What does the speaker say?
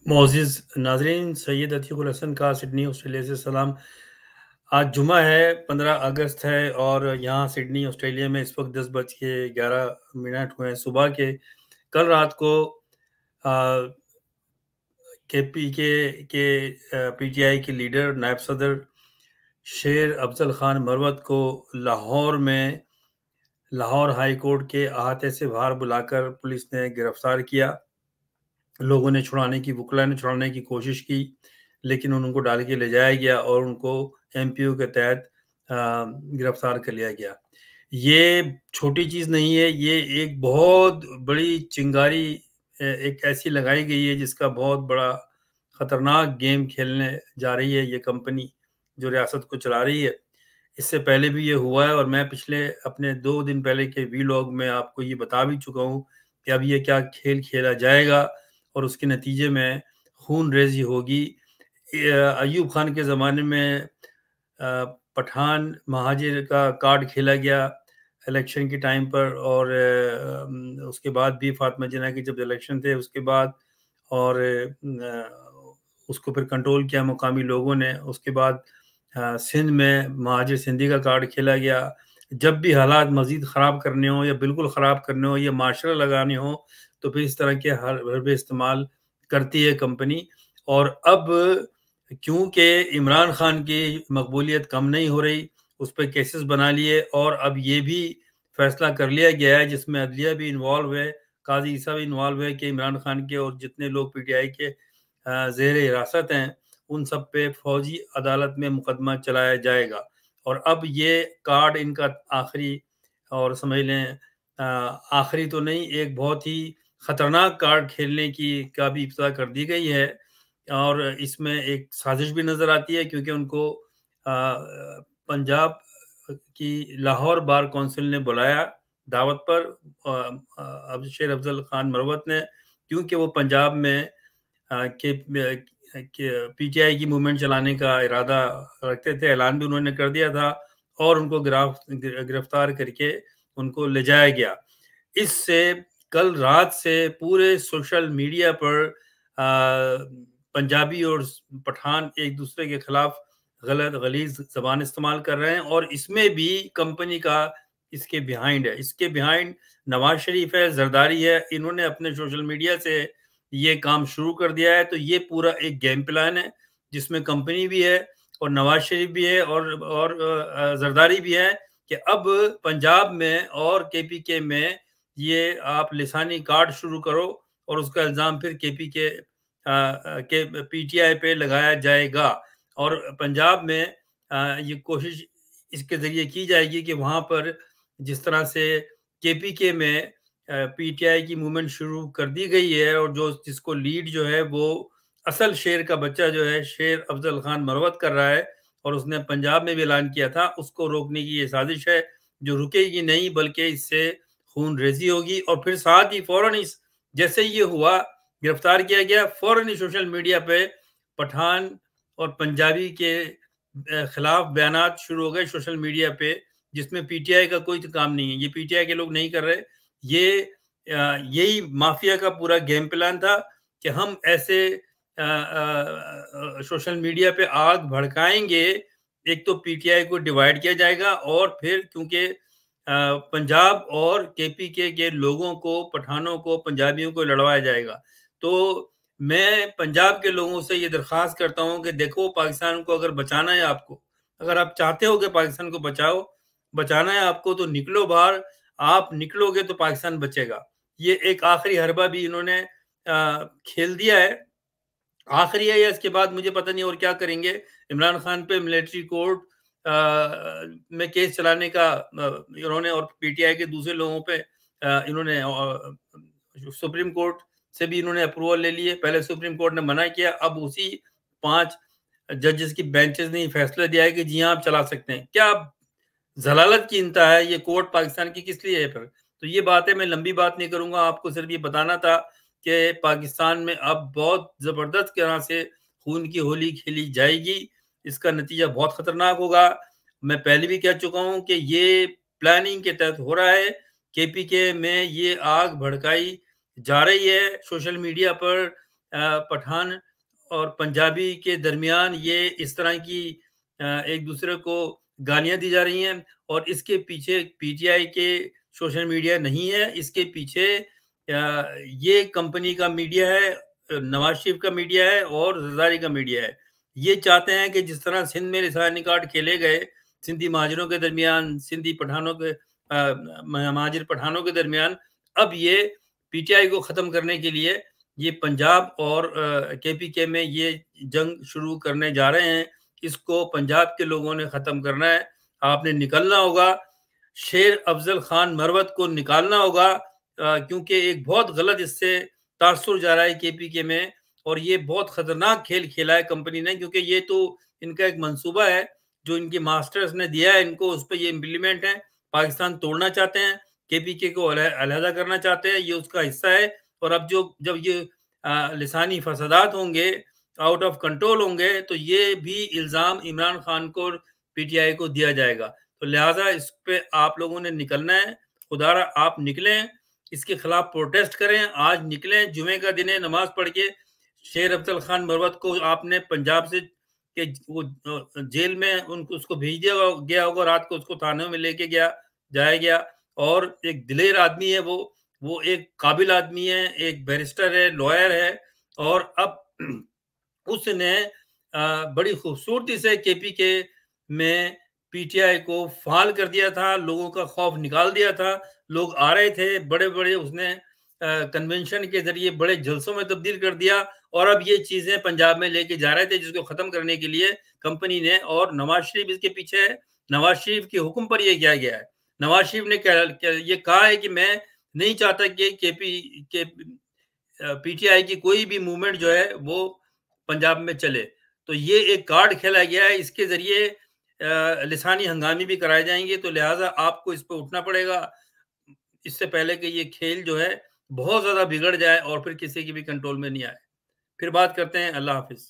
मोअज़्ज़िज़ नाज़रीन, सैयद अतीकुल हसन का Sydney Australia से सलाम। आज जुमा है, 15 अगस्त है और यहाँ सिडनी ऑस्ट्रेलिया में इस वक्त 10:11 हुए हैं सुबह के। कल रात को पीटीआई के लीडर नायब सदर शेर अफजल खान मरवत को लाहौर हाई कोर्ट के अहाते से बाहर बुलाकर पुलिस ने गिरफ्तार किया। लोगों ने वुकला ने छुड़ाने की कोशिश की, लेकिन उनको डाल के ले जाया गया और उनको एमपीओ के तहत गिरफ्तार कर लिया गया। ये छोटी चीज़ नहीं है, ये एक बहुत बड़ी चिंगारी एक ऐसी लगाई गई है जिसका बहुत बड़ा खतरनाक गेम खेलने जा रही है ये कंपनी जो रियासत को चला रही है। इससे पहले भी ये हुआ है और मैं पिछले अपने 2 दिन पहले के वीलॉग में आपको ये बता भी चुका हूँ कि अब ये क्या खेल खेला जाएगा और उसके नतीजे में खून-रेज़ी होगी। अयूब खान के ज़माने में पठान महाजिर का कार्ड खेला गया इलेक्शन के टाइम पर और उसके बाद भी फातिमा जिन्ना के जब इलेक्शन थे उसके बाद और उसको फिर कंट्रोल किया मुकामी लोगों ने। उसके बाद सिंध में महाजिर सिंधी का कार्ड खेला गया। जब भी हालात मज़ीद ख़राब करने हों या बिल्कुल ख़राब करने हों या माशरा लगाने हों, तो फिर इस तरह के हरबे इस्तेमाल करती है कंपनी। और अब क्योंकि इमरान खान की मकबूलियत कम नहीं हो रही, उस पे केसेस बना लिए और अब ये भी फैसला कर लिया गया है जिसमें अदलिया भी इन्वॉल्व है, काज़ी ईसा भी इन्वॉल्व है कि इमरान खान के और जितने लोग पीटीआई के ज़ेर हिरासत हैं, उन सब पे फौजी अदालत में मुकदमा चलाया जाएगा। और अब ये कार्ड इनका आखिरी और समझ लें आखिरी तो नहीं, एक बहुत ही खतरनाक कार्ड खेलने की का भी इब्तिदा कर दी गई है और इसमें एक साजिश भी नज़र आती है क्योंकि उनको पंजाब की लाहौर बार काउंसिल ने बुलाया दावत पर अब शेर अफजल खान मरवत ने, क्योंकि वो पंजाब में के पीटीआई की मूवमेंट चलाने का इरादा रखते थे। ऐलान भी उन्होंने कर दिया था और उनको गिरफ्तार करके उनको ले जाया गया। इससे कल रात से पूरे सोशल मीडिया पर पंजाबी और पठान एक दूसरे के खिलाफ गलत गलीज ज़बान इस्तेमाल कर रहे हैं और इसमें भी कंपनी का इसके बिहाइंड है। इसके बिहाइंड नवाज शरीफ है, जरदारी है। इन्होंने अपने सोशल मीडिया से ये काम शुरू कर दिया है। तो ये पूरा एक गेम प्लान है जिसमें कंपनी भी है और नवाज शरीफ भी है और जरदारी भी है कि अब पंजाब में और केपीके में ये आप लिसानी कार्ड शुरू करो और उसका इल्ज़ाम फिर केपीके के पीटीआई पे लगाया जाएगा। और पंजाब में ये कोशिश इसके ज़रिए की जाएगी कि वहाँ पर जिस तरह से केपीके में पीटीआई की मूवमेंट शुरू कर दी गई है और जिसको लीड जो है वो असल शेर का बच्चा जो है शेर अफजल खान मरवत कर रहा है और उसने पंजाब में भी ऐलान किया था, उसको रोकने की ये साजिश है जो रुकेगी नहीं बल्कि इससे खून रेजी होगी। और फिर साथ ही फौरन इस जैसे ये हुआ गिरफ्तार किया गया, फौरन ही सोशल मीडिया पे पठान और पंजाबी के खिलाफ बयानात शुरू हो गए सोशल मीडिया पे, जिसमें पीटीआई का कोई तो काम नहीं है। ये पीटीआई के लोग नहीं कर रहे। ये यही माफिया का पूरा गेम प्लान था कि हम ऐसे सोशल मीडिया पे आग भड़काएंगे, एक तो पीटीआई को डिवाइड किया जाएगा और फिर क्योंकि पंजाब और केपीके के लोगों को, पठानों को, पंजाबियों को लड़वाया जाएगा। तो मैं पंजाब के लोगों से ये दरख्वास्त करता हूँ कि देखो, पाकिस्तान को अगर बचाना है आपको, अगर आप चाहते हो कि पाकिस्तान को बचाना है आपको, तो निकलो बाहर। आप निकलोगे तो पाकिस्तान बचेगा। ये एक आखिरी हरबा भी इन्होंने खेल दिया है। आखिरी है या इसके बाद मुझे पता नहीं और क्या करेंगे। इमरान खान पे मिलिट्री कोर्ट में केस चलाने का इन्होंने और पीटीआई के दूसरे लोगों पे इन्होंने सुप्रीम कोर्ट से भी इन्होंने अप्रूवल ले लिए। पहले सुप्रीम कोर्ट ने मना किया, अब उसी 5 जजेस की बेंचेस ने फैसला दिया है कि जी हाँ, आप चला सकते हैं। क्या जलालत की इंतहा है, ये कोर्ट पाकिस्तान की किस लिए है फिर? तो ये बातें, मैं लंबी बात नहीं करूंगा, आपको सिर्फ ये बताना था कि पाकिस्तान में अब बहुत जबरदस्त तरह से खून की होली खेली जाएगी। इसका नतीजा बहुत खतरनाक होगा। मैं पहले भी कह चुका हूं कि ये प्लानिंग के तहत हो रहा है। केपीके में ये आग भड़काई जा रही है सोशल मीडिया पर। पठान और पंजाबी के दरमियान ये इस तरह की एक दूसरे को गालियां दी जा रही हैं, और इसके पीछे पीटीआई के सोशल मीडिया नहीं है, इसके पीछे ये कंपनी का मीडिया है, नवाज शरीफ का मीडिया है और जरदारी का मीडिया है। ये चाहते हैं कि जिस तरह सिंध में लिसानी कार्ड खेले गए सिंधी महाजरों के दरमियान, सिंधी पठानों के महाजिर पठानों के दरमियान, अब ये पीटीआई को खत्म करने के लिए ये पंजाब और केपीके में ये जंग शुरू करने जा रहे हैं। इसको पंजाब के लोगों ने खत्म करना है। आपने निकलना होगा, शेर अफजल खान मरवत को निकालना होगा, क्योंकि एक बहुत गलत इससे तासुर जा रहा है केपीके में, और ये बहुत खतरनाक खेल खेला है कंपनी ने, क्योंकि ये तो इनका एक मंसूबा है जो इनके मास्टर्स ने दिया है इनको, उस पर ये इम्प्लीमेंट है। पाकिस्तान तोड़ना चाहते हैं, केपीके को अलहदा करना चाहते हैं, ये उसका हिस्सा है। और अब जब ये लिसानी फसादात होंगे, आउट ऑफ कंट्रोल होंगे, तो ये भी इल्ज़ाम इमरान खान को, पीटीआई को दिया जाएगा। तो लिहाजा इस पे आप लोगों ने निकलना है। खुदारा आप निकलें, इसके खिलाफ प्रोटेस्ट करें। आज निकलें, जुमे का दिन है, नमाज पढ़ के शेर अफजल खान मरवत को आपने पंजाब से के वो जेल में उनको उसको भेज दिया गया होगा, रात को उसको थाने में लेके जाया गया। और एक दिलेर आदमी है वो एक काबिल आदमी है, एक बैरिस्टर है, लॉयर है, और अब उसने बड़ी खूबसूरती से केपीके में पीटीआई को फाल कर दिया था, लोगों का खौफ निकाल दिया था। लोग आ रहे थे, बड़े-बड़े उसने कन्वेंशन के जरिए बड़े जलसों में तब्दील कर दिया, और अब ये चीजें पंजाब में लेके जा रहे थे, जिसको खत्म करने के लिए कंपनी ने, और नवाज शरीफ इसके पीछे है। नवाज शरीफ के हुक्म पर यह किया गया है। नवाज शरीफ ने ये कहा है कि मैं नहीं चाहता कि पीटीआई की कोई भी मूवमेंट जो है वो पंजाब में चले। तो ये एक कार्ड खेला गया है, इसके जरिए लिसानी हंगामे भी कराए जाएंगे। तो लिहाजा आपको इस पर उठना पड़ेगा, इससे पहले कि ये खेल जो है बहुत ज्यादा बिगड़ जाए और फिर किसी की भी कंट्रोल में नहीं आए। फिर बात करते हैं। अल्लाह हाफिज।